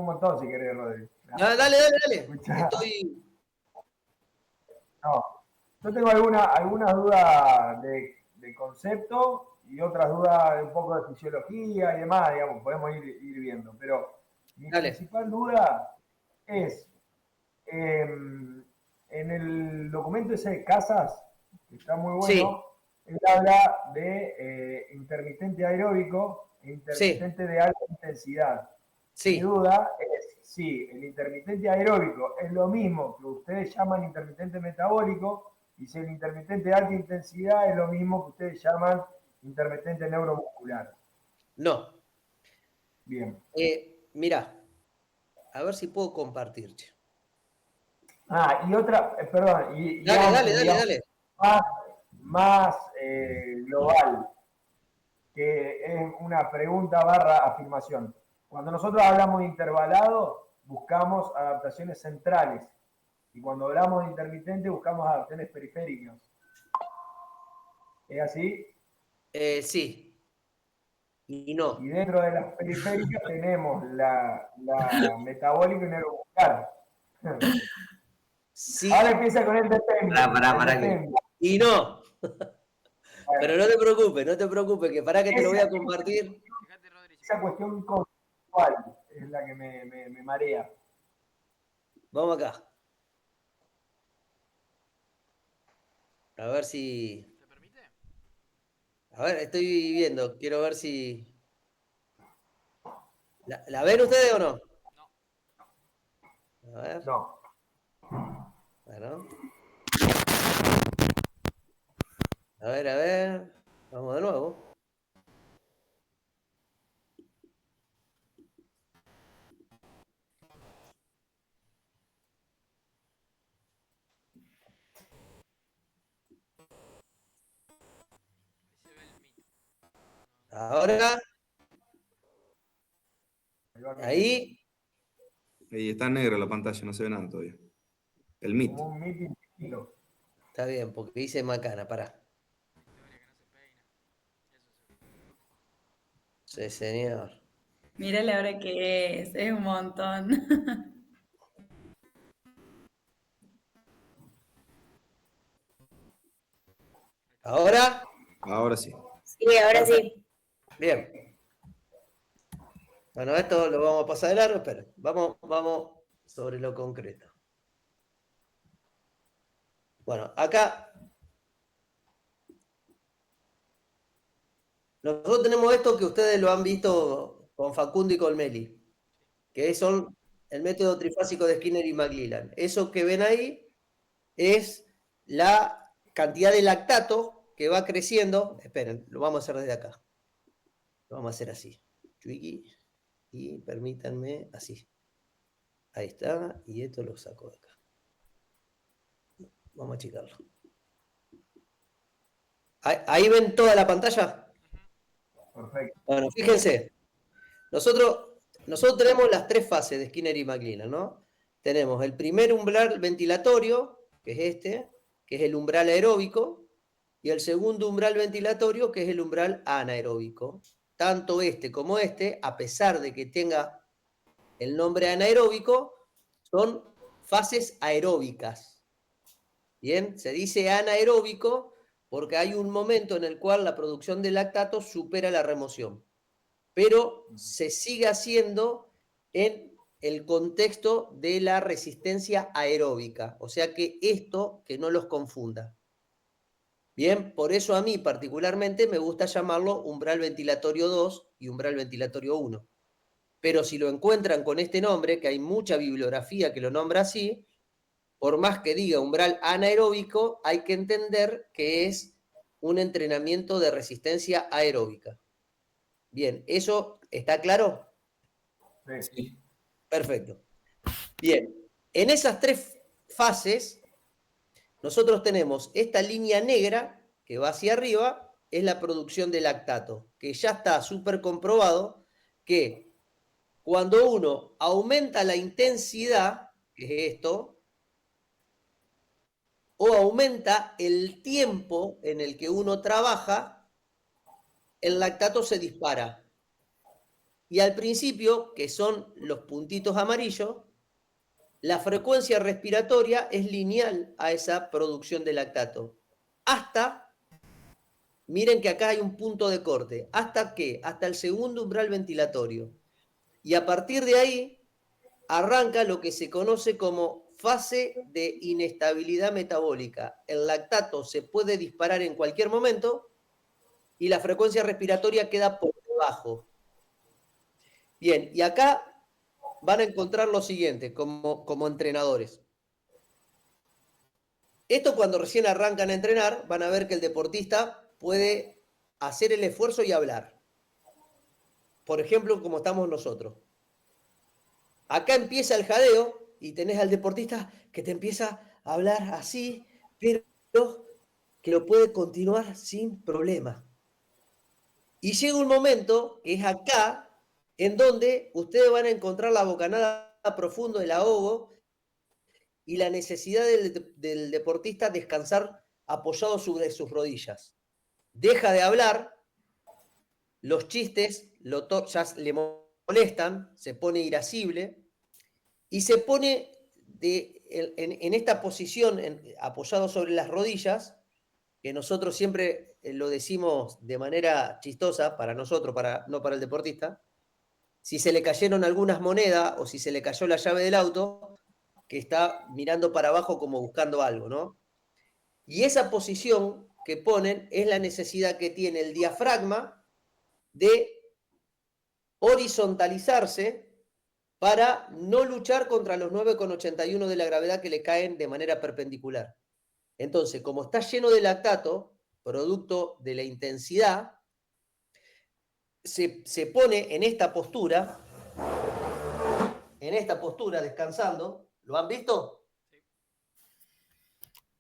un montón si querés, Rodri. No, dale, dale, dale. Escuchá. Estoy. No, yo tengo algunas dudas de concepto y otras dudas de un poco de fisiología y demás, digamos, podemos ir viendo. Pero mi Dale. principal duda es, en el documento ese de Casas, que está muy Sí, bueno, él habla de intermitente aeróbico e sí, intermitente de alta intensidad. Mi sí. duda es si el intermitente aeróbico es lo mismo que ustedes llaman intermitente metabólico y si el intermitente de alta intensidad es lo mismo que ustedes llaman intermitente neuromuscular. No. Bien. Mirá, a ver si puedo compartir. Che. Ah, y otra, perdón, Dale, dale, dale, digamos, dale. más, más global, que es una pregunta barra afirmación. Cuando nosotros hablamos de intervalado, buscamos adaptaciones centrales. Y cuando hablamos de intermitente, buscamos adaptaciones periféricas. ¿Es así? Sí. Y Y no. dentro de las periféricas tenemos la metabólica y neuromuscular. Ahora Sí. empieza con el Pará, depende. pará, El pará depende. Y no. Bueno, Pero no te preocupes, que pará que te lo voy esa, a compartir. esa cuestión conceptual es la que me marea. Vamos acá. A ver si. A ver, estoy viendo. Quiero ver si. ¿La ven ustedes o no? A ver. No. Bueno. A ver, a ver. Vamos de nuevo. Ahora. Ahí va Miti. Ahí. Ahí está negra la pantalla, no se ve nada todavía. El Meet. Como un Miti tranquilo. Está bien, porque dice macana, pará. Sí, señor. Mira la hora que es un montón. Ahora. Ahora sí. Sí, ahora Perfecto. sí. Bien. Bueno, esto lo vamos a pasar de largo, pero vamos sobre lo concreto. Bueno, acá nosotros tenemos esto que ustedes lo han visto con Facundo y con Meli, que son el método trifásico de Skinner y McLellan. Eso que ven ahí es la cantidad de lactato que va creciendo. Esperen, lo vamos a hacer desde acá. Lo vamos a hacer así. Y permítanme así. Ahí está. Y esto lo saco de acá. Vamos a achicarlo. Ahí ven toda la pantalla. Perfecto. Bueno, fíjense. Nosotros tenemos las tres fases de Skinner y McLellan, ¿no? Tenemos el primer umbral ventilatorio, que es este, que es el umbral aeróbico, y el segundo umbral ventilatorio, que es el umbral anaeróbico. Tanto este como este, a pesar de que tenga el nombre anaeróbico, son fases aeróbicas. Bien, se dice anaeróbico porque hay un momento en el cual la producción de lactato supera la remoción, pero se sigue haciendo en el contexto de la resistencia aeróbica. O sea que esto, que no los confunda. Bien, por eso a mí particularmente me gusta llamarlo umbral ventilatorio 2 y umbral ventilatorio 1. Pero si lo encuentran con este nombre, que hay mucha bibliografía que lo nombra así, por más que diga umbral anaeróbico, hay que entender que es un entrenamiento de resistencia aeróbica. Bien, ¿eso está claro? Sí. Sí. Perfecto. Bien, en esas tres fases, nosotros tenemos esta línea negra que va hacia arriba, es la producción de lactato, que ya está súper comprobado que cuando uno aumenta la intensidad, que es esto, o aumenta el tiempo en el que uno trabaja, el lactato se dispara. Y al principio, que son los puntitos amarillos, la frecuencia respiratoria es lineal a esa producción de lactato. Hasta, miren que acá hay un punto de corte. ¿Hasta qué? Hasta el segundo umbral ventilatorio. Y a partir de ahí arranca lo que se conoce como fase de inestabilidad metabólica. El lactato se puede disparar en cualquier momento y la frecuencia respiratoria queda por debajo. Bien, y acá van a encontrar lo siguiente como entrenadores. Esto cuando recién arrancan a entrenar, van a ver que el deportista puede hacer el esfuerzo y hablar. Por ejemplo, como estamos nosotros. Acá empieza el jadeo y tenés al deportista que te empieza a hablar así, pero que lo puede continuar sin problema. Y llega un momento, que es acá, en donde ustedes van a encontrar la bocanada profunda del ahogo y la necesidad del deportista descansar apoyado sobre sus rodillas. Deja de hablar, los chistes ya le molestan, se pone irascible y se pone en esta posición, apoyado sobre las rodillas, que nosotros siempre lo decimos de manera chistosa para nosotros, no para el deportista. Si se le cayeron algunas monedas o si se le cayó la llave del auto, que está mirando para abajo como buscando algo, ¿no? Y esa posición que ponen es la necesidad que tiene el diafragma de horizontalizarse para no luchar contra los 9,81 de la gravedad que le caen de manera perpendicular. Entonces, como está lleno de lactato, producto de la intensidad, se pone en esta postura, descansando. ¿Lo han visto?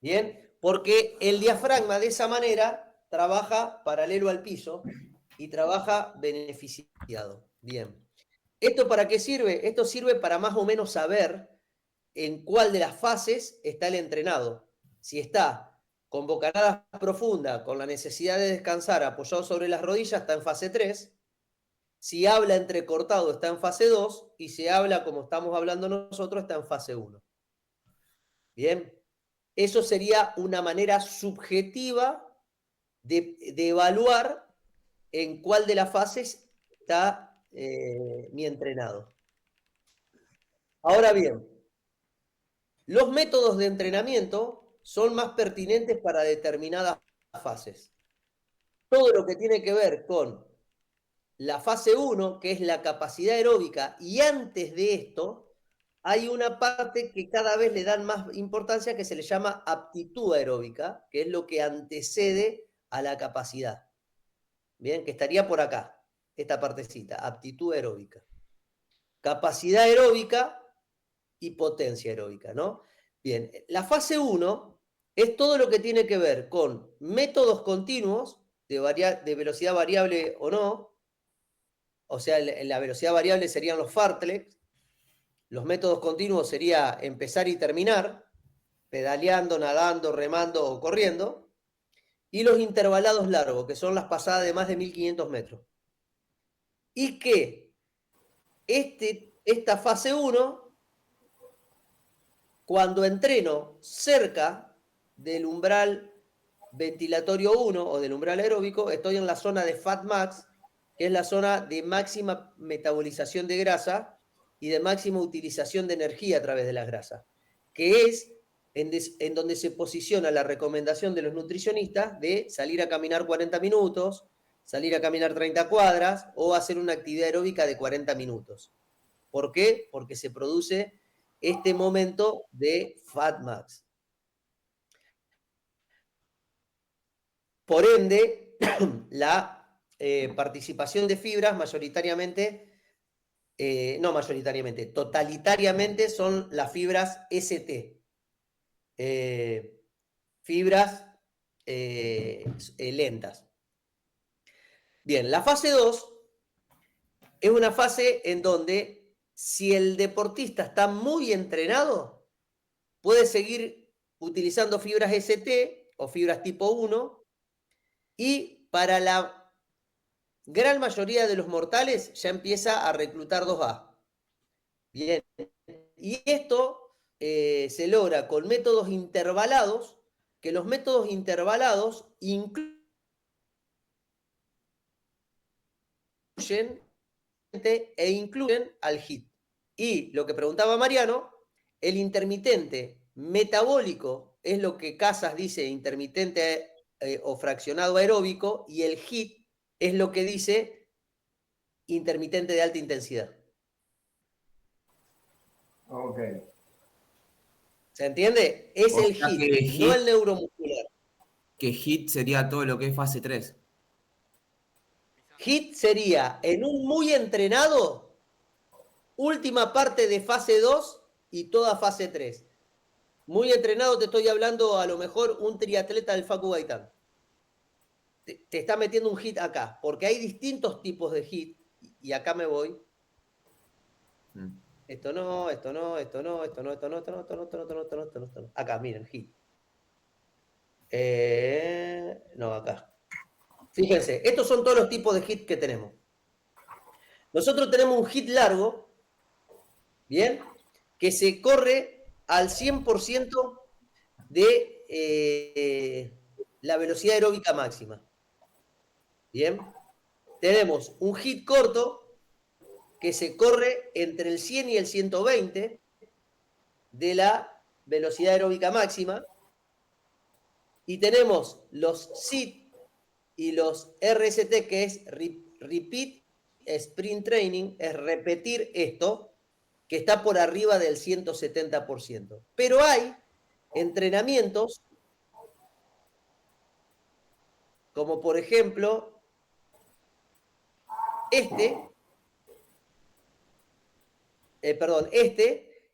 Bien, porque el diafragma de esa manera trabaja paralelo al piso y trabaja beneficiado. Bien. ¿Esto para qué sirve? Esto sirve para más o menos saber en cuál de las fases está el entrenado. Si está con bocanada profunda, con la necesidad de descansar apoyado sobre las rodillas, está en fase 3. Si habla entrecortado, está en fase 2. Y si habla como estamos hablando nosotros, está en fase 1. Bien. Eso sería una manera subjetiva de evaluar en cuál de las fases está mi entrenado. Ahora bien, los métodos de entrenamiento son más pertinentes para determinadas fases. Todo lo que tiene que ver con la fase 1, que es la capacidad aeróbica, y antes de esto hay una parte que cada vez le dan más importancia que se le llama aptitud aeróbica, que es lo que antecede a la capacidad. Bien, que estaría por acá, esta partecita, aptitud aeróbica. Capacidad aeróbica y potencia aeróbica, ¿no? Bien, la fase 1 es todo lo que tiene que ver con métodos continuos de velocidad variable o no. O sea, la velocidad variable serían los fartleks. Los métodos continuos sería empezar y terminar, pedaleando, nadando, remando o corriendo. Y los intervalados largos, que son las pasadas de más de 1500 metros. Y que esta fase 1, cuando entreno cerca del umbral ventilatorio 1 o del umbral aeróbico, estoy en la zona de Fat Max, que es la zona de máxima metabolización de grasa y de máxima utilización de energía a través de las grasas, que es en donde se posiciona la recomendación de los nutricionistas de salir a caminar 40 minutos, salir a caminar 30 cuadras o hacer una actividad aeróbica de 40 minutos. ¿Por qué? Porque se produce este momento de Fat Max. Por ende, la participación de fibras totalitariamente son las fibras ST. Fibras lentas. Bien, la fase 2 es una fase en donde si el deportista está muy entrenado, puede seguir utilizando fibras ST o fibras tipo 1 y para la gran mayoría de los mortales ya empieza a reclutar 2A. Bien. Y esto se logra con métodos intervalados, que los métodos intervalados incluyen al HIIT. Y lo que preguntaba Mariano, el intermitente metabólico es lo que Casas dice intermitente o fraccionado aeróbico, y el HIIT es lo que dice intermitente de alta intensidad. Ok. ¿Se entiende? Es O el sea HIIT, que no HIIT- el neuromuscular. Que HIIT sería todo lo que es fase 3. HIIT sería en un muy entrenado, última parte de fase 2 y toda fase 3. Muy entrenado, te estoy hablando a lo mejor un triatleta del Facu Gaitán. Te está metiendo un HIIT acá, porque hay distintos tipos de HIIT, y acá me voy. Esto no, esto no, esto no, esto no, esto no, esto no, esto no, esto no, esto no, esto no, esto no, esto no. Acá, miren, HIIT. No, acá. Fíjense, estos son todos los tipos de HIIT que tenemos. Nosotros tenemos un HIIT largo, ¿bien? Que se corre al 100% de la velocidad aeróbica máxima. ¿Bien? Tenemos un HIIT corto que se corre entre el 100 y el 120 de la velocidad aeróbica máxima. Y tenemos los SIT y los RST, que es Repeat Sprint Training, es repetir esto, que está por arriba del 170%. Pero hay entrenamientos, como por ejemplo este,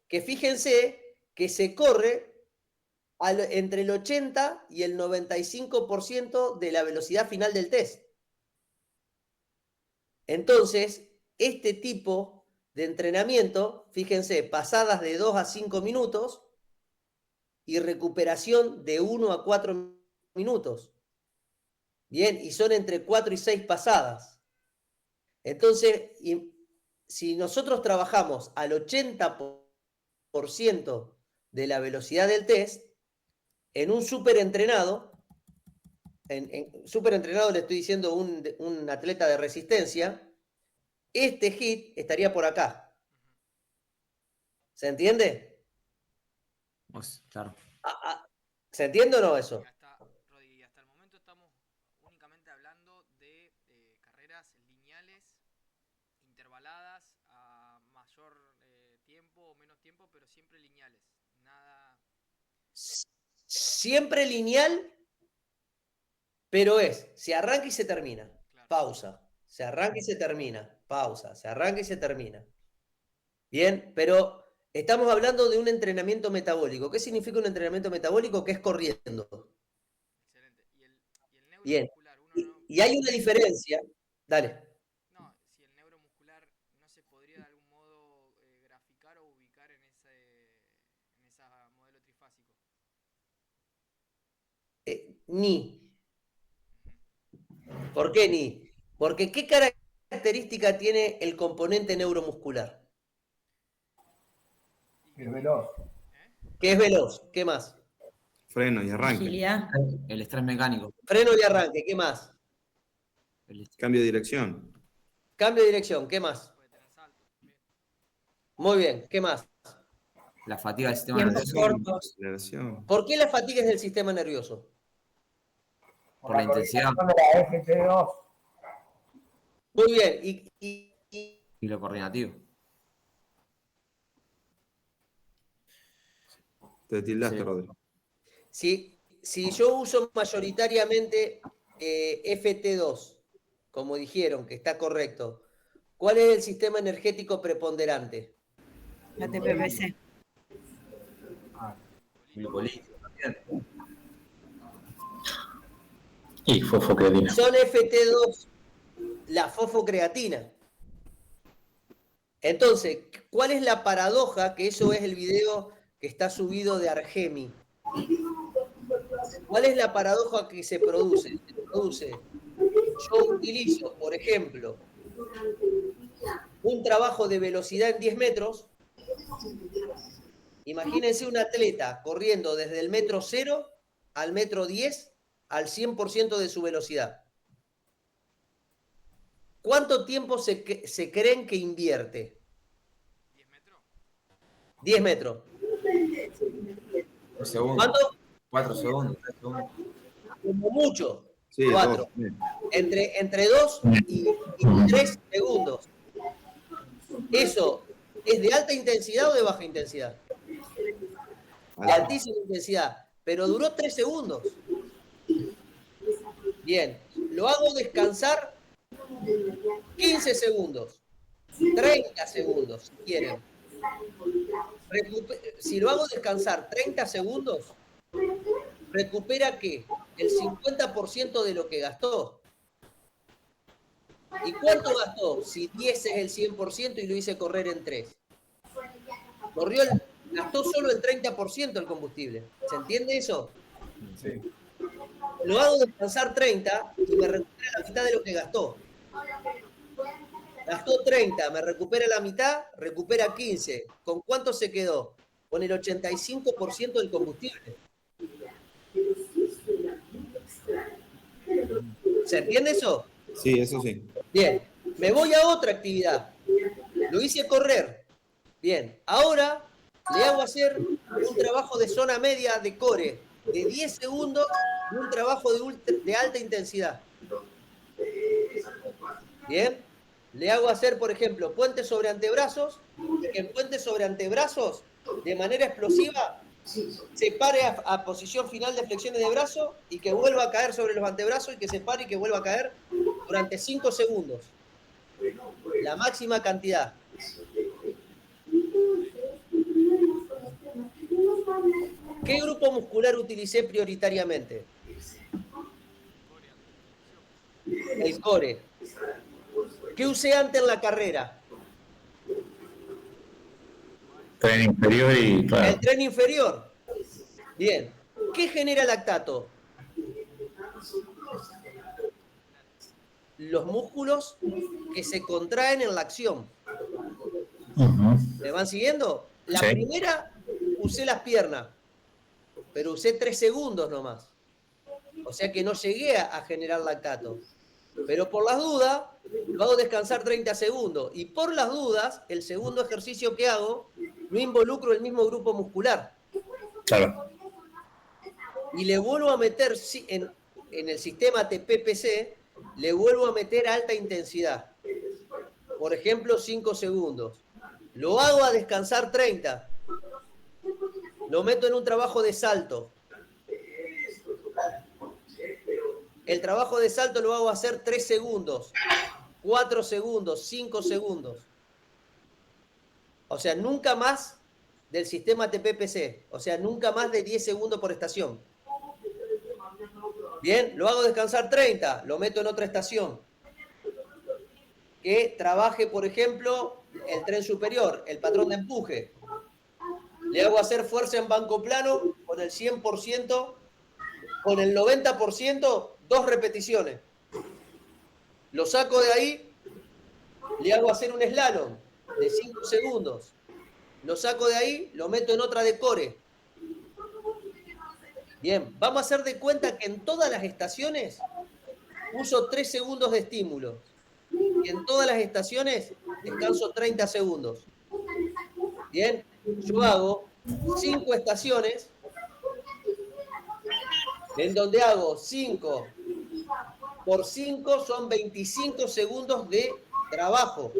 que fíjense que se corre entre el 80 y el 95% de la velocidad final del test. Entonces, este tipo de entrenamiento, fíjense, pasadas de 2 a 5 minutos y recuperación de 1 a 4 minutos. Bien, y son entre 4 y 6 pasadas. Entonces, si nosotros trabajamos al 80% de la velocidad del test, en un superentrenado, en superentrenado le estoy diciendo un atleta de resistencia, este HIIT estaría por acá. ¿Se entiende? Pues, claro. ¿Se entiende o no eso? Rodri, hasta el momento estamos únicamente hablando de carreras lineales, intervaladas, a mayor tiempo o menos tiempo, pero siempre lineales. Nada. Siempre lineal, pero se arranca y se termina. Claro. Pausa. Se arranca y se termina. Pausa. Se arranca y se termina. Bien, pero estamos hablando de un entrenamiento metabólico. ¿Qué significa un entrenamiento metabólico? Que es corriendo. Excelente. ¿Y el Bien. neuromuscular? Y hay una diferencia. Dale. No, si el neuromuscular no se podría de algún modo graficar o ubicar en esa modelo trifásico. Ni. ¿Por qué ni? Porque ¿qué característica tiene el componente neuromuscular? Que es veloz. Que es veloz. ¿Qué más? Freno y arranque. Agilidad. El estrés mecánico. Freno y arranque. ¿Qué más? Cambio de dirección. Cambio de dirección. ¿Qué más? Puede tener saltos. Bien. Muy bien. ¿Qué más? La fatiga del sistema Tiempos nervioso. cortos. Aceleración. ¿Por qué la fatiga es del sistema nervioso? Por la intensidad. coordinación de la FT2. Muy bien. Y lo coordinativo. Te tildaste, Sí. Rodri. Si yo uso mayoritariamente FT2, como dijeron, que está correcto, ¿cuál es el sistema energético preponderante? La TPPC. Glucolítico también. Y fosfocreatina. Son FT2, la fosfocreatina. Entonces, ¿cuál es la paradoja? Que eso es el video que está subido de Argemi. ¿Cuál es la paradoja que se produce? Se produce yo utilizo, por ejemplo, un trabajo de velocidad en 10 metros, imagínense un atleta corriendo desde el metro 0 al metro 10 al 100% de su velocidad. ¿Cuánto tiempo se creen que invierte? ¿10 metros? 10 metros. Un segundo. ¿Cuánto? 4 segundos, 3 segundos. Como mucho. Sí, 4. dos. Entre 2 y 3 segundos. ¿Eso es de alta intensidad o de baja intensidad? De altísima intensidad. Pero duró 3 segundos. Bien. Lo hago descansar 15 segundos. 30 segundos, si quieren. Si lo hago descansar 30 segundos, recupera ¿qué? El 50% de lo que gastó. ¿Y cuánto gastó? Si 10 es el 100% y lo hice correr en 3. Gastó solo el 30% el combustible. ¿Se entiende eso? Sí. Lo hago descansar 30 y me recupera la mitad de lo que gastó. Gastó 30, me recupera la mitad, recupera 15. ¿Con cuánto se quedó? Con el 85% del combustible. ¿Se entiende eso? Sí, eso sí. Bien, me voy a otra actividad. Lo hice correr. Bien, ahora le hago hacer un trabajo de zona media de core, de 10 segundos y un trabajo de alta intensidad. Bien, le hago hacer, por ejemplo, puentes sobre antebrazos, y que en puentes sobre antebrazos, de manera explosiva, se pare a posición final de flexiones de brazo y que vuelva a caer sobre los antebrazos y que se pare y que vuelva a caer durante 5 segundos. La máxima cantidad. ¿Qué grupo muscular utilicé prioritariamente? El core. ¿Qué usé antes en la carrera? Tren inferior y claro. El tren inferior. Bien. ¿Qué genera lactato? Los músculos que se contraen en la acción. ¿Me van siguiendo? La primera usé las piernas, pero usé 3 segundos nomás. O sea que no llegué a generar lactato. Pero por las dudas, lo hago descansar 30 segundos. Y por las dudas, el segundo ejercicio que hago, no involucro el mismo grupo muscular. Claro. Y le vuelvo a meter, en el sistema TPPC, le vuelvo a meter alta intensidad. Por ejemplo, 5 segundos. Lo hago a descansar 30. Lo meto en un trabajo de salto. El trabajo de salto lo hago hacer 3 segundos, 4 segundos, 5 segundos. O sea, nunca más del sistema TPPC. O sea, nunca más de 10 segundos por estación. Bien, lo hago descansar 30, lo meto en otra estación. Que trabaje, por ejemplo, el tren superior, el patrón de empuje. Le hago hacer fuerza en banco plano con el 100%, con el 90%, 2 repeticiones. Lo saco de ahí, le hago hacer un slalom de 5 segundos. Lo saco de ahí, lo meto en otra de core. Bien, vamos a hacer de cuenta que en todas las estaciones uso 3 segundos de estímulo. Y en todas las estaciones descanso 30 segundos. Bien, yo hago 5 estaciones en donde hago 5 por 5 son 25 segundos de trabajo.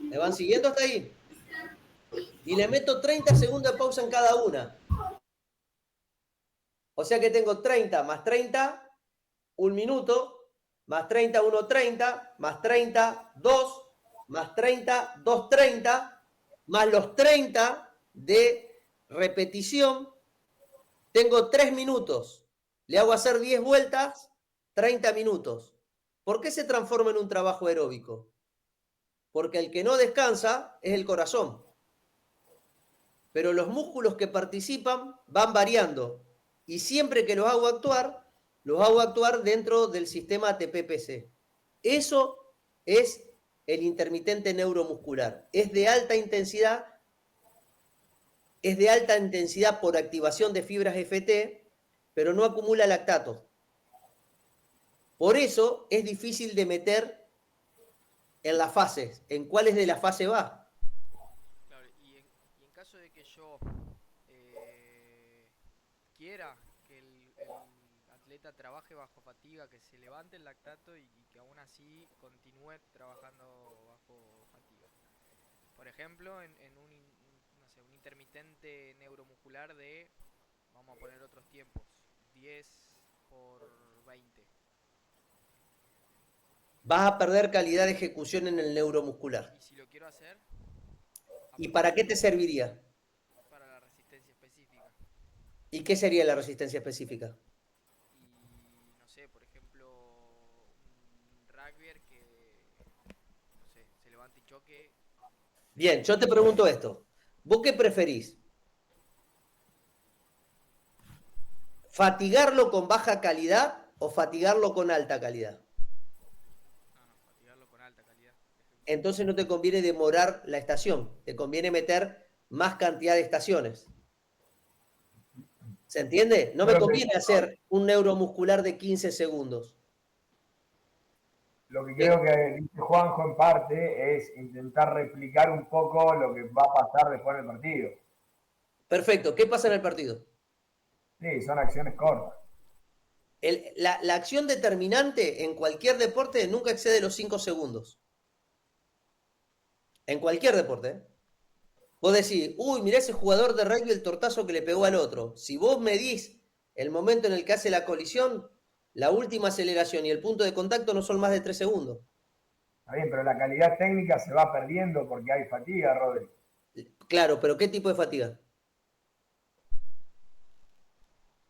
¿Me van siguiendo hasta ahí? Y le meto 30 segundos de pausa en cada una. O sea que tengo 30 más 30, 1 minuto, más 30, 1:30, más 30, 2, más 30, 2:30, más los 30 de repetición. Tengo 3 minutos. Le hago hacer 10 vueltas, 30 minutos. ¿Por qué se transforma en un trabajo aeróbico? Porque el que no descansa es el corazón. Pero los músculos que participan van variando. Y siempre que los hago actuar, los hago actuar dentro del sistema ATP-PC. Eso es el intermitente neuromuscular. Es de alta intensidad por activación de fibras FT, pero no acumula lactatos. Por eso es difícil de meter en las fases. ¿En cuáles de la fase va? Claro, y en caso de que yo quiera que el atleta trabaje bajo fatiga, que se levante el lactato y que aún así continúe trabajando bajo fatiga. Por ejemplo, en un, no sé, un intermitente neuromuscular de, vamos a poner otros tiempos, 10 por 20. Vas a perder calidad de ejecución en el neuromuscular. Y si lo quiero hacer, ¿Y para qué te serviría? para la resistencia específica. ¿Y qué sería la resistencia específica? Y no sé, por ejemplo, un rugbyer que, no sé, se levante y choque. Bien, yo te pregunto esto. ¿Vos qué preferís? ¿Fatigarlo con baja calidad o fatigarlo con alta calidad? No, fatigarlo con alta calidad. Entonces no te conviene demorar la estación, te conviene meter más cantidad de estaciones. ¿Se entiende? No me conviene hacer un neuromuscular de 15 segundos. Lo que creo que dice Juanjo en parte es intentar replicar un poco lo que va a pasar después del partido. Perfecto, ¿qué pasa en el partido? Sí, son acciones cortas. La acción determinante en cualquier deporte nunca excede los 5 segundos. En cualquier deporte, ¿eh? Vos decís, uy, mirá ese jugador de rugby el tortazo que le pegó al otro. Si vos medís el momento en el que hace la colisión, la última aceleración y el punto de contacto no son más de 3 segundos. Está bien, pero la calidad técnica se va perdiendo porque hay fatiga, Rodri. Claro, pero ¿qué tipo de fatiga?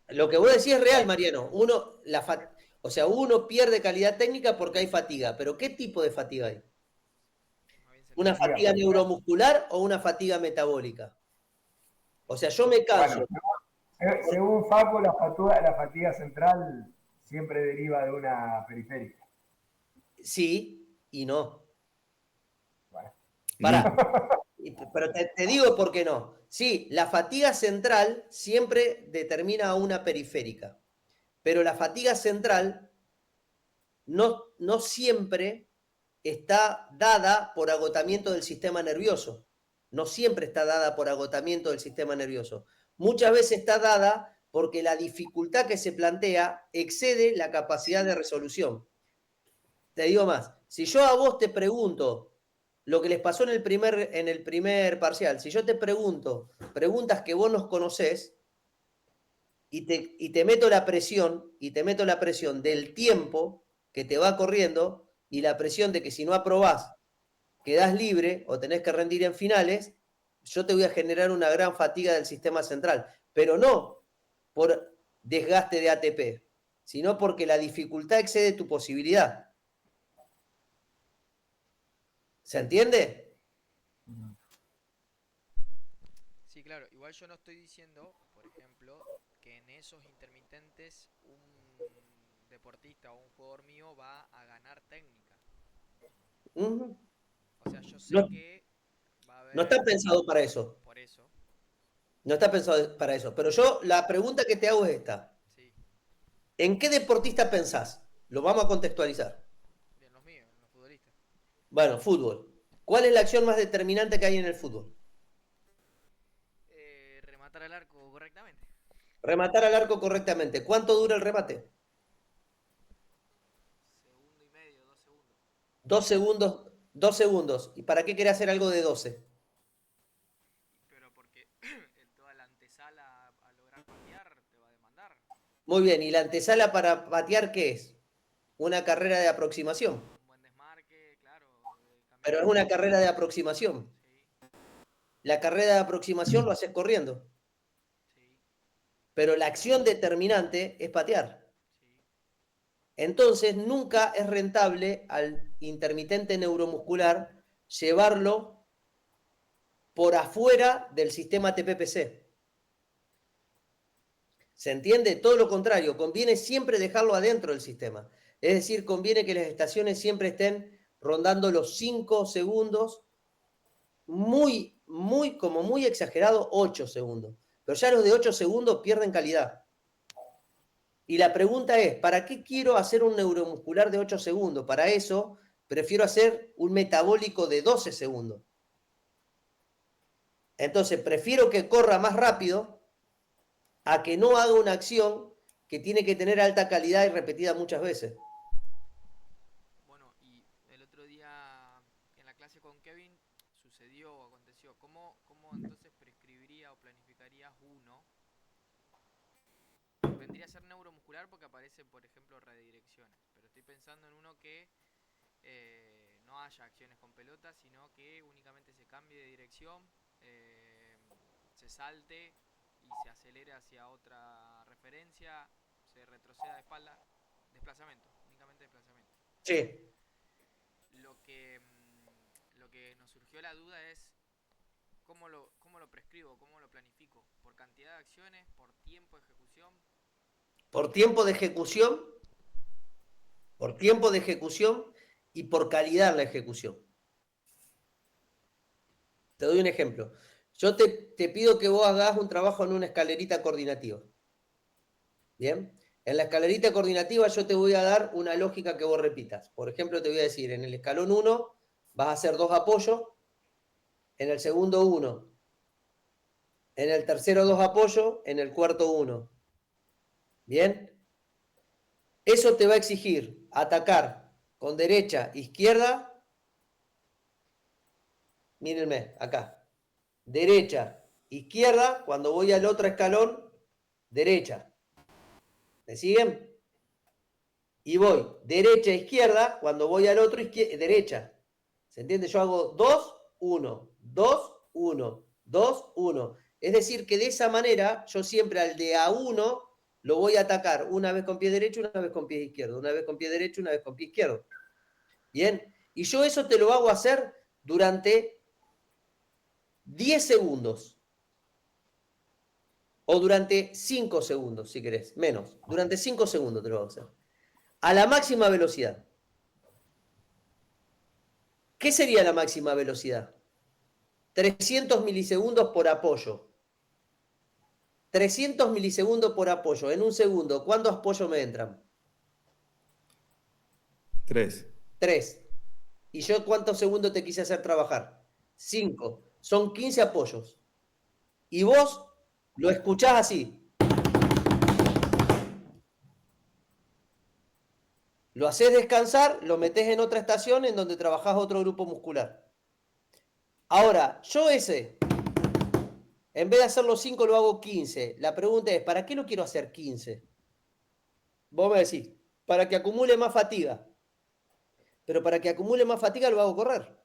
Lo que vos decís es real, Mariano. Uno pierde calidad técnica porque hay fatiga. Pero ¿qué tipo de fatiga hay? ¿Una fatiga neuromuscular o una fatiga metabólica? O sea, yo me canso. Bueno, según Faco, la fatiga central siempre deriva de una periférica. Sí y no. Bueno. Pará. Pero te digo por qué no. Sí, la fatiga central siempre determina a una periférica. Pero la fatiga central no siempre está dada por agotamiento del sistema nervioso. No siempre está dada por agotamiento del sistema nervioso. Muchas veces está dada porque la dificultad que se plantea excede la capacidad de resolución. Te digo más, si yo a vos te pregunto lo que les pasó en el primer parcial, si yo te pregunto preguntas que vos nos conocés y te meto la presión del tiempo que te va corriendo y la presión de que si no aprobás quedás libre o tenés que rendir en finales, yo te voy a generar una gran fatiga del sistema central, pero no por desgaste de ATP, sino porque la dificultad excede tu posibilidad. ¿Se entiende? Sí, claro. Igual yo no estoy diciendo, por ejemplo, que en esos intermitentes un deportista o un jugador mío va a ganar técnica. Uh-huh. O sea, yo sé No, que va a haber... no está pensado para eso. Por eso. No está pensado para eso. Pero yo la pregunta que te hago es esta. Sí. ¿En qué deportista pensás? Lo vamos a contextualizar. En los míos, en los futbolistas. Bueno, fútbol. ¿Cuál es la acción más determinante que hay en el fútbol? Rematar al arco correctamente. Rematar al arco correctamente. ¿Cuánto dura el remate? Segundo y medio, 2 segundos. 2 segundos. 2 segundos. ¿Y para qué querés hacer algo de 12? Pero porque toda la antesala a lograr patear te va a demandar. Muy bien. ¿Y la antesala para patear qué es? Una carrera de aproximación. Un buen desmarque, claro. Pero es una carrera de aproximación. Sí. La carrera de aproximación lo haces corriendo. Sí. Pero la acción determinante es patear. Sí. Entonces nunca es rentable al intermitente neuromuscular llevarlo por afuera del sistema ATP-PC. ¿Se entiende? Todo lo contrario, conviene siempre dejarlo adentro del sistema. Es decir, conviene que las estaciones siempre estén rondando los 5 segundos, como muy exagerado, 8 segundos. Pero ya los de 8 segundos pierden calidad. Y la pregunta es, ¿para qué quiero hacer un neuromuscular de 8 segundos? Para eso prefiero hacer un metabólico de 12 segundos. Entonces, prefiero que corra más rápido a que no haga una acción que tiene que tener alta calidad y repetida muchas veces. Bueno, y el otro día en la clase con Kevin aconteció. ¿Cómo entonces prescribiría o planificarías uno? Vendría a ser neuromuscular porque aparecen, por ejemplo, redirecciones. Pero estoy pensando en uno que no haya acciones con pelota, sino que únicamente se cambie de dirección, se salte y se acelere hacia otra referencia, se retroceda de espalda, desplazamiento, únicamente desplazamiento. Sí. Lo que nos surgió la duda es cómo lo prescribo, cómo lo planifico, por cantidad de acciones, por tiempo de ejecución. Por tiempo de ejecución y por calidad en la ejecución. Te doy un ejemplo. Yo te pido que vos hagas un trabajo en una escalerita coordinativa. ¿Bien? En la escalerita coordinativa yo te voy a dar una lógica que vos repitas. Por ejemplo, te voy a decir, en el escalón 1 vas a hacer 2 apoyos, en el segundo 1, en el tercero 2 apoyos, en el cuarto 1. ¿Bien? Eso te va a exigir atacar con derecha, izquierda. Mírenme, acá. Derecha, izquierda. Cuando voy al otro escalón, derecha. ¿Me siguen? Y voy derecha, izquierda. Cuando voy al otro, derecha. ¿Se entiende? Yo hago 2, 1, 2, 1, 2, 1. Es decir, que de esa manera yo siempre al de A1 lo voy a atacar una vez con pie derecho, una vez con pie izquierdo, una vez con pie derecho, una vez con pie izquierdo. ¿Bien? Y yo eso te lo hago hacer durante 10 segundos. O durante 5 segundos, si querés. Menos. Durante 5 segundos te lo hago hacer. A la máxima velocidad. ¿Qué sería la máxima velocidad? 300 milisegundos por apoyo. 300 milisegundos por apoyo. En un segundo, ¿cuántos apoyos me entran? 3. 3. ¿Y yo cuántos segundos te quise hacer trabajar? 5. Son 15 apoyos. Y vos lo escuchás así. Lo haces descansar, lo metés en otra estación en donde trabajás otro grupo muscular. Ahora, yo ese, en vez de hacerlo 5, lo hago 15. La pregunta es, ¿para qué lo quiero hacer 15? Vos me decís, para que acumule más fatiga. Pero para que acumule más fatiga lo hago correr.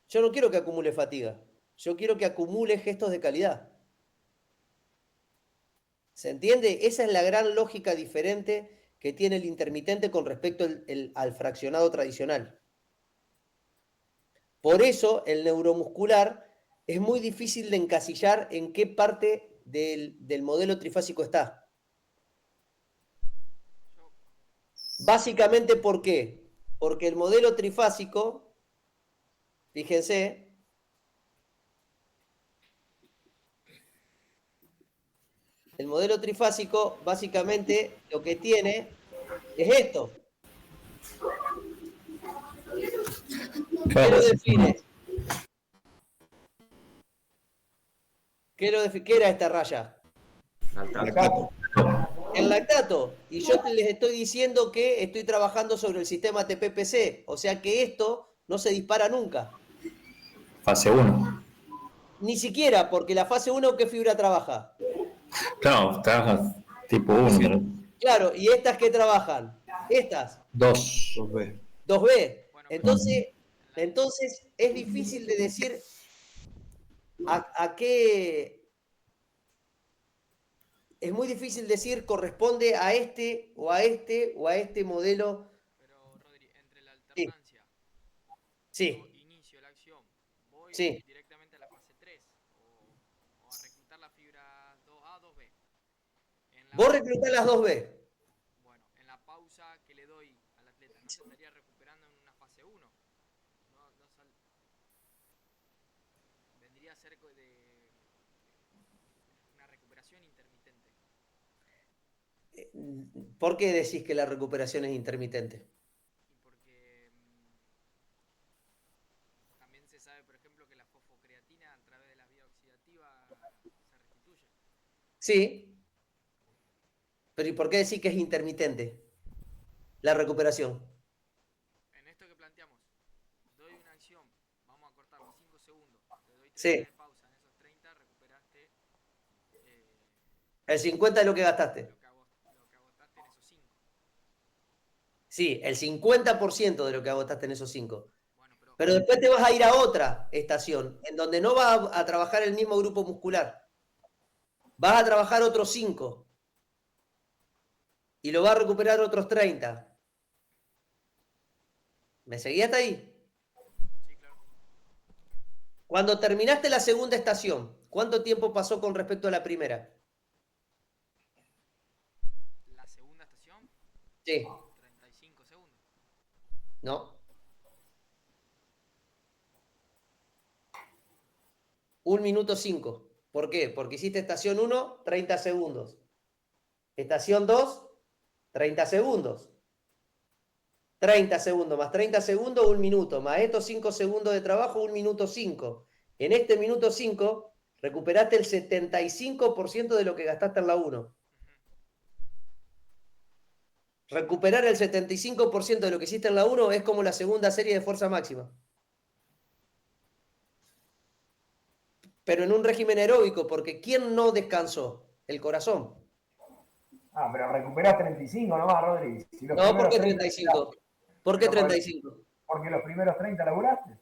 Yo no quiero que acumule fatiga. Yo quiero que acumule gestos de calidad. ¿Se entiende? Esa es la gran lógica diferente que tiene el intermitente con respecto al fraccionado tradicional. Por eso el neuromuscular es muy difícil de encasillar en qué parte del modelo trifásico está. Básicamente, ¿por qué? Porque el modelo trifásico, fíjense, el modelo trifásico básicamente lo que tiene es esto. ¿Qué lo define? ¿Qué era esta raya? Lactato. El lactato. Y yo les estoy diciendo que estoy trabajando sobre el sistema TPPC. O sea que esto no se dispara nunca. Fase 1. Ni siquiera, porque la fase 1, ¿qué fibra trabaja? Claro, trabajas tipo 1. Claro, ¿y estas qué trabajan? Estas. 2. 2B. 2B. Bueno, Entonces es difícil de decir a qué... Es muy difícil decir corresponde a este o a este o a este modelo. pero Rodri, entre la Sí, alternancia, sí, yo inicio la acción, voy sí. directamente a la fase 3 o a reclutar la fibra 2A, Vos reclutás las 2B. Bueno, en la pausa que le doy al atleta, ¿no se estaría recuperando en una fase 1? Vendría a ser de una recuperación intermitente. ¿Por qué decís que la recuperación es intermitente? Y porque también se sabe, por ejemplo, que la fosfocreatina a través de la vía oxidativa se restituye. Sí. Pero ¿y por qué decís que es intermitente la recuperación? En esto que planteamos, doy una acción, vamos a cortar los 5 segundos, te doy 30 Sí. de pausa, en esos 30 recuperaste El 50 de lo que gastaste. lo que agotaste en esos 5. Sí, el 50% de lo que agotaste en esos 5. Bueno, Pero después te vas a ir a otra estación, en donde no vas a trabajar el mismo grupo muscular. Vas a trabajar otros 5. Y lo vas a recuperar otros 30. ¿Me seguí hasta ahí? sí, claro. Cuando terminaste la segunda estación, ¿cuánto tiempo pasó con respecto a la primera? La segunda estación, Sí. 35 segundos. ¿No? 1 minuto 5. ¿Por qué? Porque hiciste estación 1, 30 segundos. Estación 2, 30 segundos. 30 segundos más 30 segundos, 1 minuto. Más estos 5 segundos de trabajo, 1 minuto 5. En este minuto 5, recuperaste el 75% de lo que gastaste en la 1. Recuperar el 75% de lo que hiciste en la 1 es como la segunda serie de fuerza máxima. Pero en un régimen aeróbico, porque ¿quién no descansó? El corazón. Ah, pero recuperás 35 nomás, Rodri. Si los No, ¿por primeros qué 30 35? ¿Por qué Pero 35? porque los primeros 30 laburaste.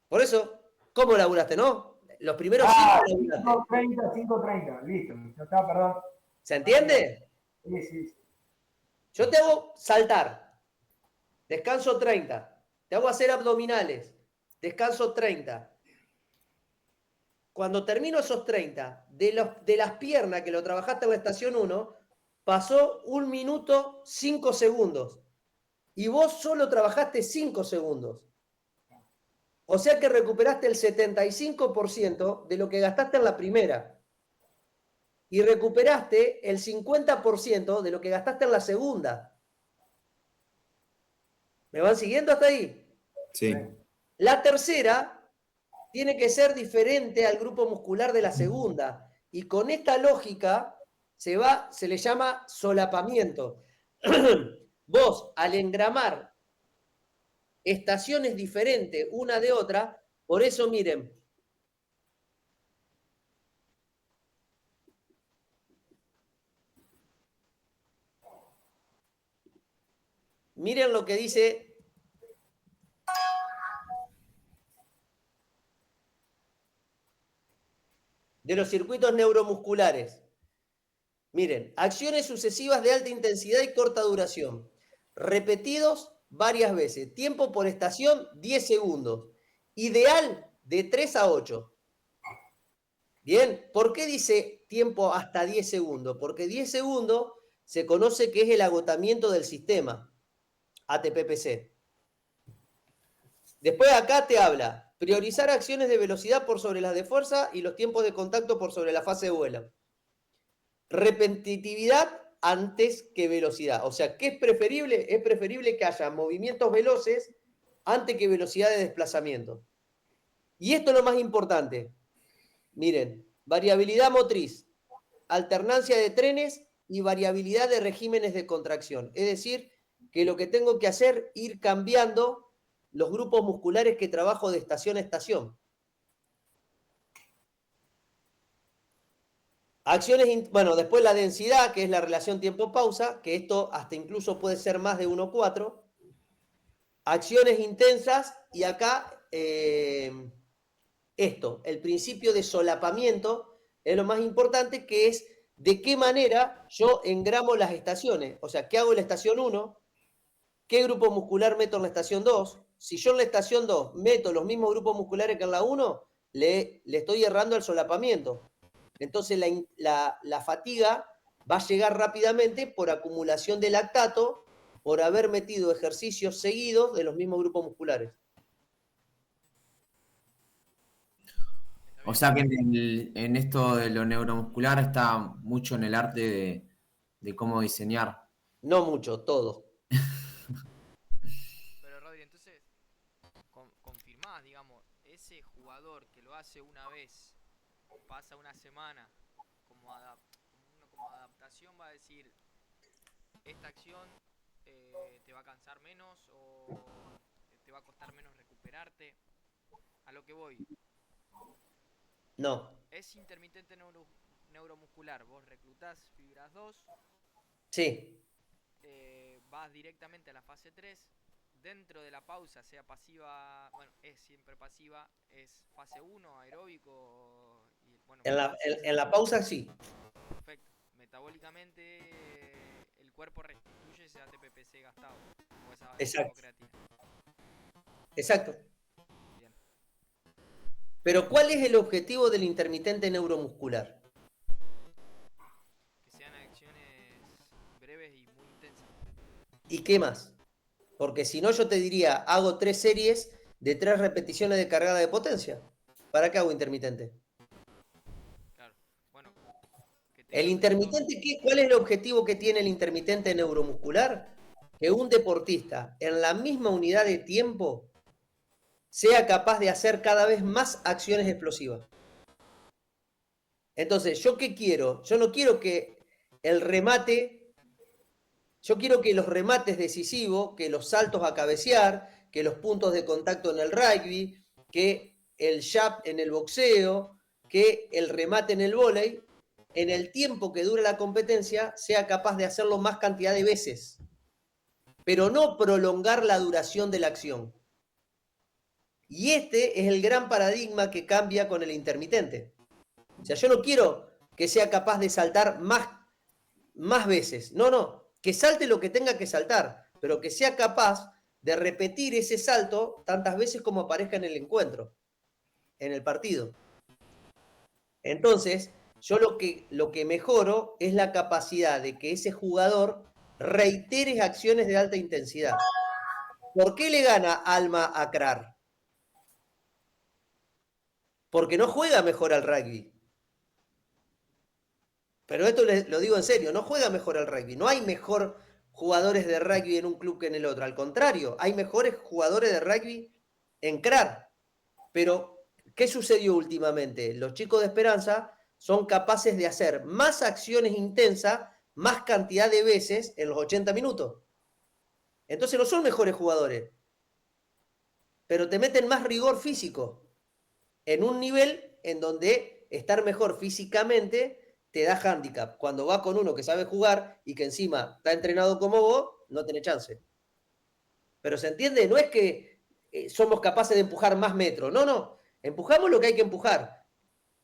Por eso, ¿cómo laburaste, no? Los primeros 5 laburaste. 5.30, 5.30, listo. Ya está, perdón. ¿Se entiende? Sí, sí. Yo te hago saltar, descanso 30. Te hago hacer abdominales, descanso 30. Cuando termino esos 30, de las piernas que lo trabajaste en la estación 1, pasó 1 minuto 5 segundos. Y vos solo trabajaste 5 segundos. O sea que recuperaste el 75% de lo que gastaste en la primera. Y recuperaste el 50% de lo que gastaste en la segunda. ¿Me van siguiendo hasta ahí? Sí. La tercera tiene que ser diferente al grupo muscular de la segunda. Y con esta lógica se le llama solapamiento. Vos, al engramar estaciones diferentes una de otra, por eso miren. Miren lo que dice de los circuitos neuromusculares. Miren, acciones sucesivas de alta intensidad y corta duración, repetidos varias veces, tiempo por estación 10 segundos, ideal de 3 a 8. Bien, ¿por qué dice tiempo hasta 10 segundos? Porque 10 segundos se conoce que es el agotamiento del sistema ATP-PC. Después acá te habla, priorizar acciones de velocidad por sobre las de fuerza y los tiempos de contacto por sobre la fase de vuelo. Repetitividad antes que velocidad. O sea, ¿qué es preferible? Es preferible que haya movimientos veloces antes que velocidad de desplazamiento. Y esto es lo más importante. Miren, variabilidad motriz, alternancia de trenes y variabilidad de regímenes de contracción. Es decir, que lo que tengo que hacer es ir cambiando los grupos musculares que trabajo de estación a estación. Acciones, bueno, después la densidad, que es la relación tiempo-pausa, que esto hasta incluso puede ser más de 1,4. Acciones intensas, y acá esto, el principio de solapamiento, es lo más importante, que es de qué manera yo engramo las estaciones. O sea, ¿qué hago en la estación 1? ¿Qué grupo muscular meto en la estación 2? Si yo en la estación 2 meto los mismos grupos musculares que en la 1, le estoy errando el solapamiento. Entonces la fatiga va a llegar rápidamente por acumulación de lactato, por haber metido ejercicios seguidos de los mismos grupos musculares. O sea que en esto de lo neuromuscular está mucho en el arte de cómo diseñar. No mucho, todo. Pero Rodri, entonces, confirmás, digamos, ese jugador que lo hace una vez, pasa una semana, como adaptación va a decir, esta acción te va a cansar menos o te va a costar menos recuperarte. A lo que voy, No. es intermitente neuromuscular, vos reclutás fibras 2, Sí, vas directamente a la fase 3, dentro de la pausa, sea pasiva, bueno, es siempre pasiva, es fase 1, aeróbico, y bueno, en la pausa sí. perfecto. Metabólicamente el cuerpo restituye ese ATP-PC gastado, o esa Exacto. fosfocreatina. Exacto. Bien. Pero ¿cuál es el objetivo del intermitente neuromuscular? Que sean acciones breves y muy intensas. ¿Y qué más? Porque si no, yo te diría, hago 3 series de 3 repeticiones de cargada de potencia. ¿Para qué hago intermitente? Claro. Bueno, que tenga El intermitente, ¿cuál es el objetivo que tiene el intermitente neuromuscular? Que un deportista en la misma unidad de tiempo sea capaz de hacer cada vez más acciones explosivas. Entonces, ¿yo qué quiero? Yo no quiero que el remate, yo quiero que los remates decisivos, que los saltos a cabecear, que los puntos de contacto en el rugby, que el jab en el boxeo, que el remate en el vóley, en el tiempo que dure la competencia, sea capaz de hacerlo más cantidad de veces, pero no prolongar la duración de la acción. Y este es el gran paradigma que cambia con el intermitente. O sea, yo no quiero que sea capaz de saltar más veces. No, que salte lo que tenga que saltar, pero que sea capaz de repetir ese salto tantas veces como aparezca en el encuentro, en el partido. Entonces, yo lo que mejoro es la capacidad de que ese jugador reitere acciones de alta intensidad. ¿Por qué le gana Alma a Krar? Porque no juega mejor al rugby. Pero esto lo digo en serio, no juega mejor al rugby. No hay mejor jugadores de rugby en un club que en el otro. Al contrario, hay mejores jugadores de rugby en Krar. Pero, ¿qué sucedió últimamente? Los chicos de Esperanza son capaces de hacer más acciones intensas, más cantidad de veces en los 80 minutos. Entonces no son mejores jugadores, pero te meten más rigor físico en un nivel en donde estar mejor físicamente te da hándicap. Cuando vas con uno que sabe jugar y que encima está entrenado como vos, no tenés chance. Pero ¿se entiende? No es que somos capaces de empujar más metros. No. Empujamos lo que hay que empujar.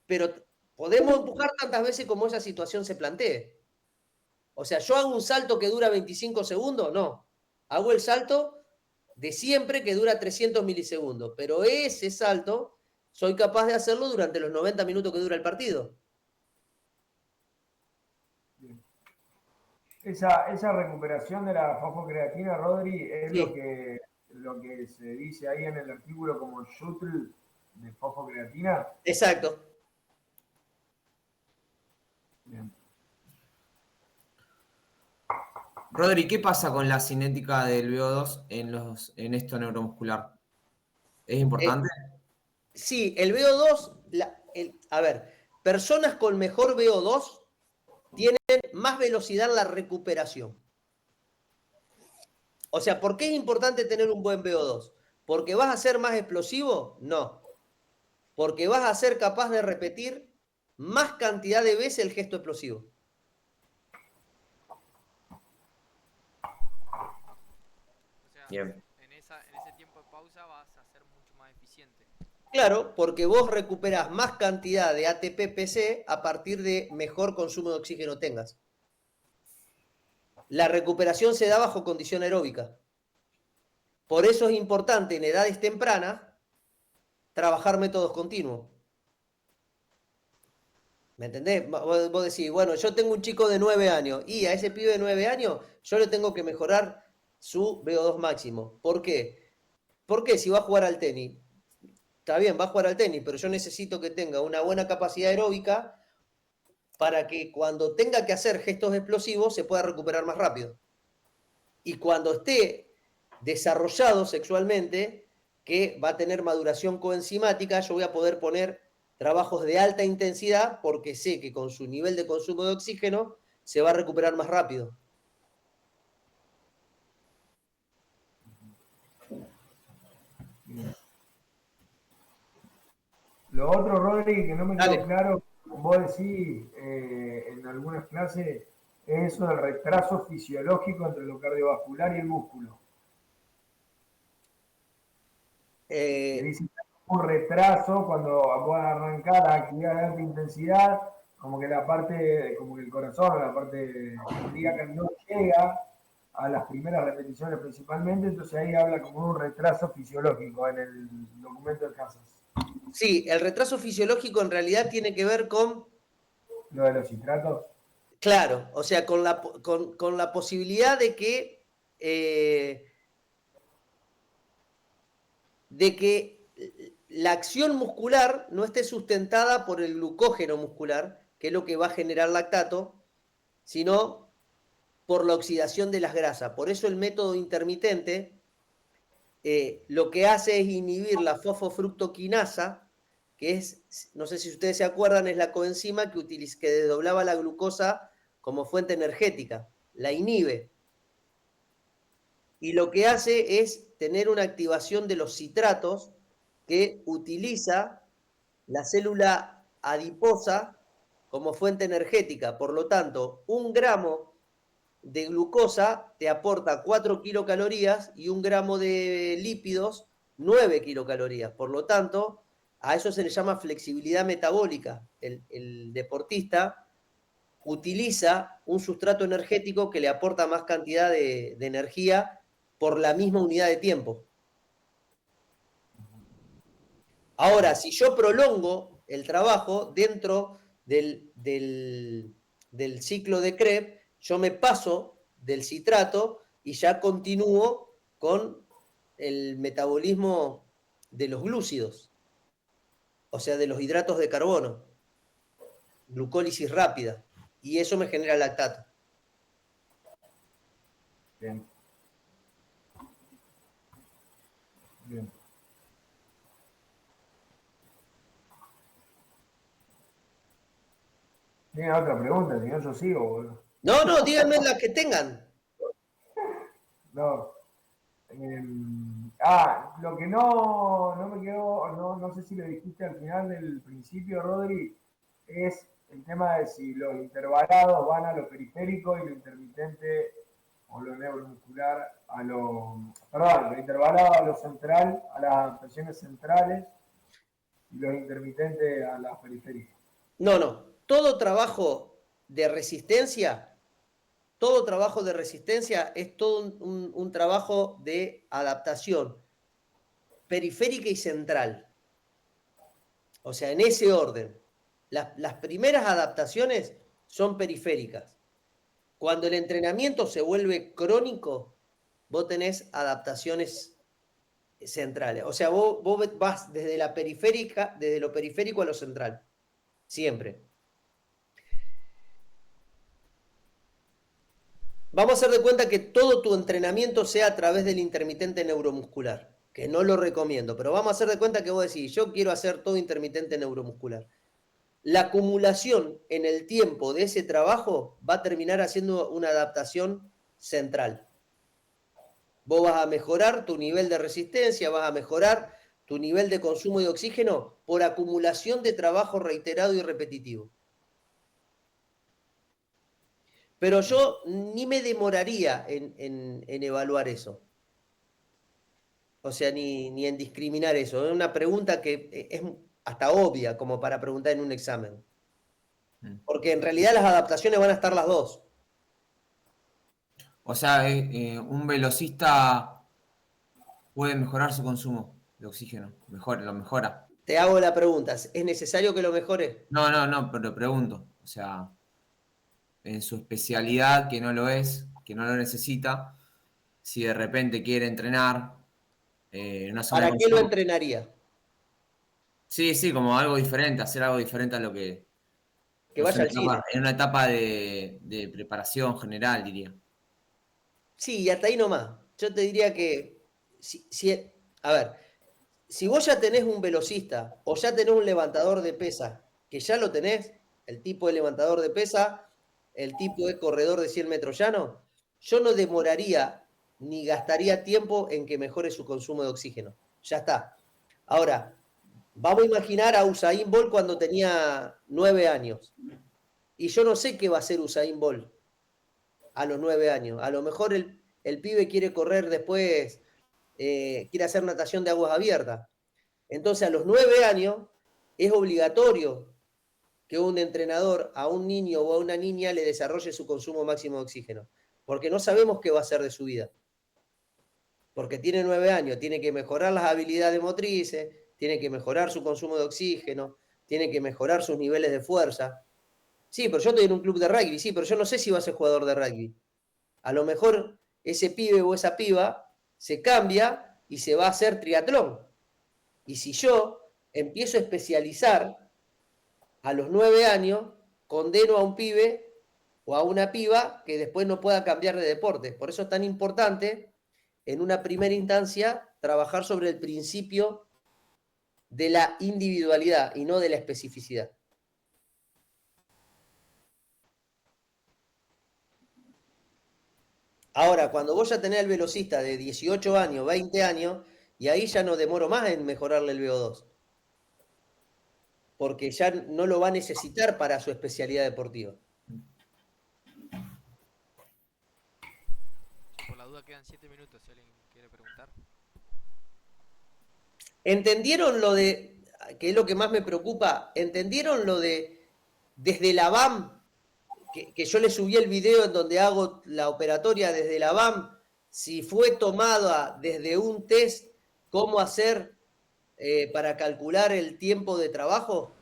Pero podemos empujar tantas veces como esa situación se plantee. O sea, ¿yo hago un salto que dura 25 segundos? No. Hago el salto de siempre que dura 300 milisegundos. Pero ese salto soy capaz de hacerlo durante los 90 minutos que dura el partido. Esa recuperación de la fosfocreatina, Rodri, es Sí. lo que se dice ahí en el artículo como shuttle de fosfocreatina. Exacto. Bien. Rodri, ¿qué pasa con la cinética del VO2 en esto neuromuscular? ¿Es importante? Sí, el VO2, a ver, personas con mejor VO2 tienen más velocidad en la recuperación. O sea, ¿por qué es importante tener un buen VO2? ¿Porque vas a ser más explosivo? No. Porque vas a ser capaz de repetir más cantidad de veces el gesto explosivo. O sea, Bien. en ese tiempo de pausa vas a ser mucho más eficiente. Claro, porque vos recuperás más cantidad de ATP-PC a partir de mejor consumo de oxígeno tengas. La recuperación se da bajo condición aeróbica. Por eso es importante en edades tempranas trabajar métodos continuos. ¿Me entendés? Vos decís, bueno, yo tengo un chico de 9 años y a ese pibe de 9 años yo le tengo que mejorar su VO2 máximo. ¿Por qué? Porque si va a jugar al tenis, está bien, va a jugar al tenis, pero yo necesito que tenga una buena capacidad aeróbica para que cuando tenga que hacer gestos explosivos se pueda recuperar más rápido. Y cuando esté desarrollado sexualmente, que va a tener maduración coenzimática, yo voy a poder poner trabajos de alta intensidad porque sé que con su nivel de consumo de oxígeno se va a recuperar más rápido. Lo otro, Rodri, que no me quedó Dale. claro, vos decís en algunas clases, es eso del retraso fisiológico entre lo cardiovascular y el músculo. Que dice que hay un retraso cuando vos arrancás la actividad de alta intensidad, como que la parte, como que el corazón, la parte cardíaca no llega a las primeras repeticiones principalmente, entonces ahí habla como de un retraso fisiológico en el documento de Casas. Sí, el retraso fisiológico en realidad tiene que ver con, Lo de los citratos. claro, o sea, con la posibilidad de que la acción muscular no esté sustentada por el glucógeno muscular, que es lo que va a generar lactato, sino por la oxidación de las grasas. Por eso el método intermitente lo que hace es inhibir la fosfofructoquinasa, que es, no sé si ustedes se acuerdan, es la coenzima que desdoblaba la glucosa como fuente energética. La inhibe. Y lo que hace es tener una activación de los citratos que utiliza la célula adiposa como fuente energética. Por lo tanto, 1 gramo de glucosa te aporta 4 kilocalorías y 1 gramo de lípidos 9 kilocalorías. Por lo tanto, a eso se le llama flexibilidad metabólica. El deportista utiliza un sustrato energético que le aporta más cantidad de energía por la misma unidad de tiempo. Ahora, si yo prolongo el trabajo dentro del ciclo de Krebs, yo me paso del citrato y ya continúo con el metabolismo de los glúcidos, o sea, de los hidratos de carbono, glucólisis rápida, y eso me genera lactato. Bien. Bien. ¿Tiene otra pregunta? Si no, yo sigo, boludo. No, díganme las que tengan. No. Lo que no me quedó, no sé si lo dijiste al final del principio, Rodri, es el tema de si los intervalados van a lo periférico y lo intermitente o lo neuromuscular lo intervalado a lo central, a las adaptaciones centrales y los intermitentes a las periféricas. No. Todo trabajo de resistencia es todo un trabajo de adaptación periférica y central. O sea, en ese orden. Las primeras adaptaciones son periféricas. Cuando el entrenamiento se vuelve crónico, vos tenés adaptaciones centrales. O sea, vos vas desde lo periférico a lo central. Siempre. Vamos a hacer de cuenta que todo tu entrenamiento sea a través del intermitente neuromuscular, que no lo recomiendo, pero vamos a hacer de cuenta que vos decís, yo quiero hacer todo intermitente neuromuscular. La acumulación en el tiempo de ese trabajo va a terminar haciendo una adaptación central. Vos vas a mejorar tu nivel de resistencia, vas a mejorar tu nivel de consumo de oxígeno por acumulación de trabajo reiterado y repetitivo. Pero yo ni me demoraría en evaluar eso. O sea, ni en discriminar eso. Es una pregunta que es hasta obvia como para preguntar en un examen. Porque en realidad las adaptaciones van a estar las dos. O sea, un velocista puede mejorar su consumo de oxígeno, lo mejora. te hago la pregunta, ¿es necesario que lo mejore? No, pero pregunto. O sea, en su especialidad, que no lo es, que no lo necesita, si de repente quiere entrenar en una zona de ¿Para qué lo consumo. entrenaría? Sí, como algo diferente, hacer algo diferente a lo que. Que vaya al cine. En una etapa de preparación general, diría. Sí, y hasta ahí nomás. Yo te diría que, a ver, si vos ya tenés un velocista o ya tenés un levantador de pesa, que ya lo tenés, el tipo de levantador de pesa, el tipo de corredor de 100 metros llano, yo no demoraría ni gastaría tiempo en que mejore su consumo de oxígeno. Ya está. Ahora, vamos a imaginar a Usain Bolt cuando tenía 9 años. Y yo no sé qué va a hacer Usain Bolt a los 9 años. A lo mejor el pibe quiere correr después, quiere hacer natación de aguas abiertas. Entonces, a los 9 años es obligatorio que un entrenador a un niño o a una niña le desarrolle su consumo máximo de oxígeno, porque no sabemos qué va a hacer de su vida. Porque tiene 9 años, tiene que mejorar las habilidades motrices, tiene que mejorar su consumo de oxígeno, tiene que mejorar sus niveles de fuerza. Sí, pero yo estoy en un club de rugby, sí, pero yo no sé si va a ser jugador de rugby. A lo mejor ese pibe o esa piba se cambia y se va a hacer triatlón. Y si yo empiezo a especializar a los 9 años, condeno a un pibe o a una piba que después no pueda cambiar de deporte. Por eso es tan importante, en una primera instancia, trabajar sobre el principio de la individualidad y no de la especificidad. Ahora, cuando vos ya tenés el velocista de 18 años, 20 años, y ahí ya no demoro más en mejorarle el VO2, porque ya no lo va a necesitar para su especialidad deportiva. Por la duda quedan 7 minutos, si alguien quiere preguntar. ¿Entendieron lo de, que es lo que más me preocupa, entendieron lo de desde la BAM, que yo le subí el video en donde hago la operatoria desde la BAM, si fue tomada desde un test, cómo hacer para calcular el tiempo de trabajo?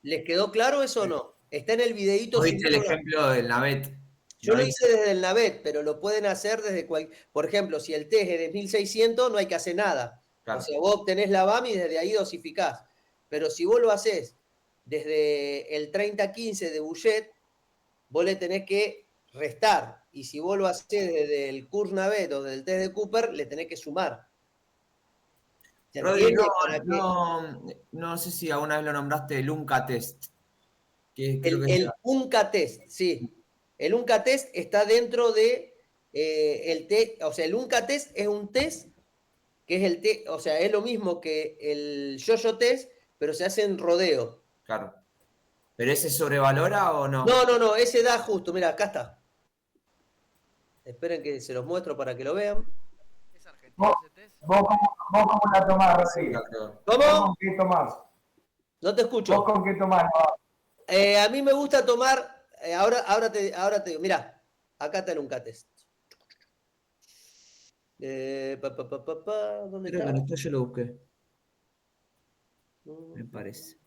¿Les quedó claro eso o no? Está en el videíto. Vos diste el ejemplo del Navet. Yo lo hice desde el Navet, pero lo pueden hacer desde cualquier. Por ejemplo, si el test es de 1600, no hay que hacer nada. Claro. O sea, vos obtenés la BAM y desde ahí dosificás. Pero si vos lo haces desde el 3015 de Bouget, vos le tenés que restar. Y si vos lo haces desde el Kurs Navet o del test de Cooper, le tenés que sumar. Rodri, no sé si alguna vez lo nombraste el UNCA test. El UNCA test, sí. El UNCA test está dentro de el test, o sea, el UNCA test es un test que es el test, o sea, es lo mismo que el yo-yo test, pero se hace en rodeo. Claro. ¿Pero ese sobrevalora o no? No, ese da justo, mira, acá está. Esperen que se los muestro para que lo vean. ¿Es argentino ese test? ¿Vos cómo la tomás, Rodrigo? ¿Cómo? ¿Vos con qué tomás? No te escucho. ¿Vos con qué tomás? A mí me gusta tomar, ahora te digo, mira, acá está el UNCA test. ¿Dónde Creo está? que no está, yo lo busqué. Me parece.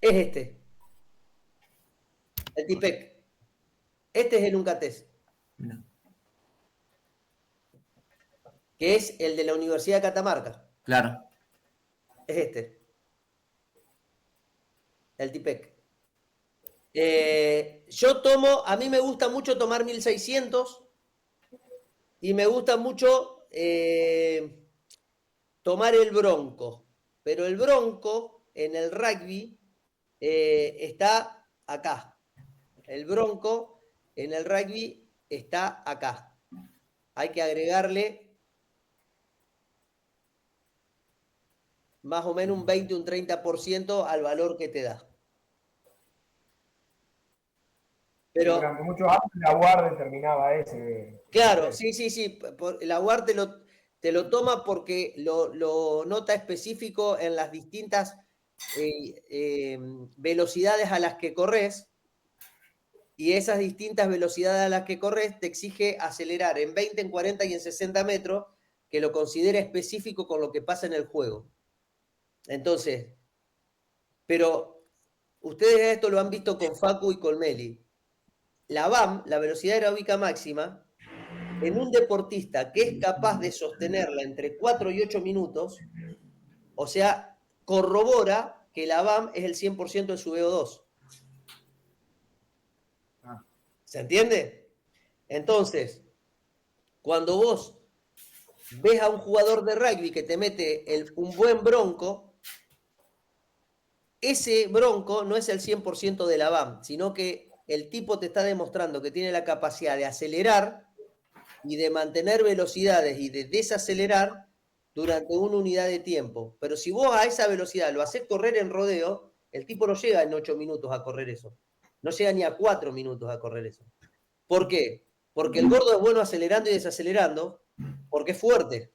Es este. El TIPEC. Este es el UNCA test. No. Que es el de la Universidad de Catamarca. Claro. Es este. El TIPEC. Yo tomo, a mí me gusta mucho tomar 1600 y me gusta mucho tomar el Bronco. Pero el Bronco en el rugby está acá. El Bronco en el rugby está acá. Hay que agregarle más o menos un 20, un 30% al valor que te da. Pero, durante muchos años la UAR determinaba ese. claro, sí. La UAR te lo toma porque lo nota específico en las distintas velocidades a las que corres y esas distintas velocidades a las que corres te exige acelerar en 20, en 40 y en 60 metros, que lo considera específico con lo que pasa en el juego. Entonces, pero ustedes esto lo han visto con Facu y con Meli. La VAM, la velocidad aeróbica máxima, en un deportista que es capaz de sostenerla entre 4 y 8 minutos, o sea, corrobora que la VAM es el 100% de su VO2. ¿Se entiende? Entonces, cuando vos ves a un jugador de rugby que te mete un buen bronco, ese bronco no es el 100% de la VAM, sino que el tipo te está demostrando que tiene la capacidad de acelerar y de mantener velocidades y de desacelerar durante una unidad de tiempo. Pero si vos a esa velocidad lo haces correr en rodeo, el tipo no llega en 8 minutos a correr eso. No llega ni a 4 minutos a correr eso. ¿Por qué? Porque el gordo es bueno acelerando y desacelerando, porque es fuerte.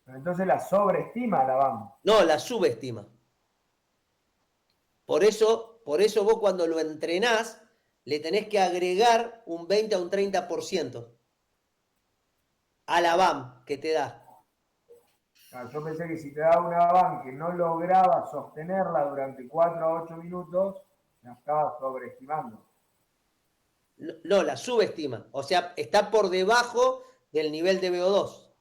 Entonces la sobreestima la VAM. No, la subestima. Por eso vos cuando lo entrenás, le tenés que agregar un 20 a un 30% a la VAM que te da. Yo pensé que si te daba una VAM que no lograba sostenerla durante 4 a 8 minutos, la estaba sobreestimando. No, la subestima. O sea, está por debajo del nivel de VO2.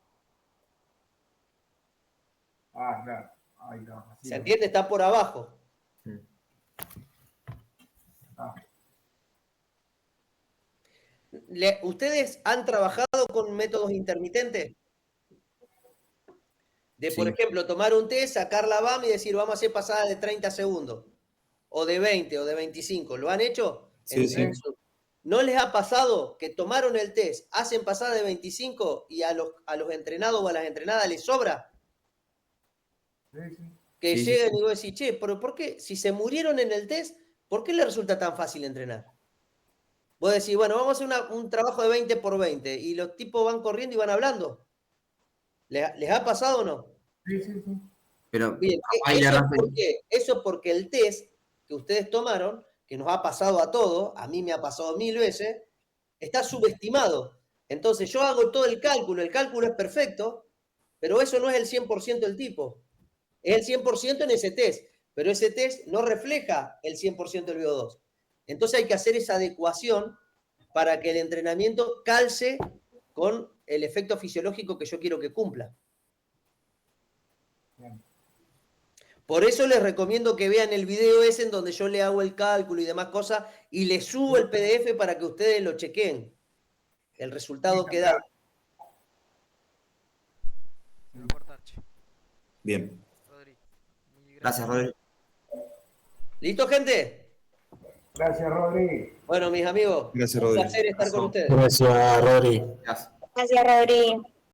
Ah, claro. Ahí está. ¿Se entiende? Está por abajo. Ah. ¿Ustedes han trabajado con métodos intermitentes? De, por ejemplo, tomar un test, sacar la VAM y decir, vamos a hacer pasadas de 30 segundos. O de 20 o de 25. ¿Lo han hecho? Sí, sí. ¿No les ha pasado que tomaron el test, hacen pasada de 25 y a los entrenados o a las entrenadas les sobra? Sí, sí. Que Sí, lleguen sí. y vos decís, che, pero ¿por qué? Si se murieron en el test, ¿por qué les resulta tan fácil entrenar? Vos decís, bueno, vamos a hacer un trabajo de 20 por 20 y los tipos van corriendo y van hablando. ¿Les ha pasado o no? Sí, sí, sí. Pero Bien, ahí le ¿eso arranca- por qué? Eso porque el test que ustedes tomaron, que nos ha pasado a todos, a mí me ha pasado 1000 veces, está subestimado. Entonces yo hago todo el cálculo es perfecto, pero eso no es el 100% del tipo. Es el 100% en ese test, pero ese test no refleja el 100% del VO2. Entonces hay que hacer esa adecuación para que el entrenamiento calce con el efecto fisiológico que yo quiero que cumpla. Bien. Por eso les recomiendo que vean el video ese en donde yo le hago el cálculo y demás cosas y les subo el PDF para que ustedes lo chequen. El resultado que da. Se va a cortar, che. Bien. Rodri. Muy Gracias, Rodri. ¿Listo, gente? Gracias, Rodri. Bueno, mis amigos, Gracias, un Rodri. placer estar con ustedes. Gracias, Rodri. Gracias. Gracias, Rodri.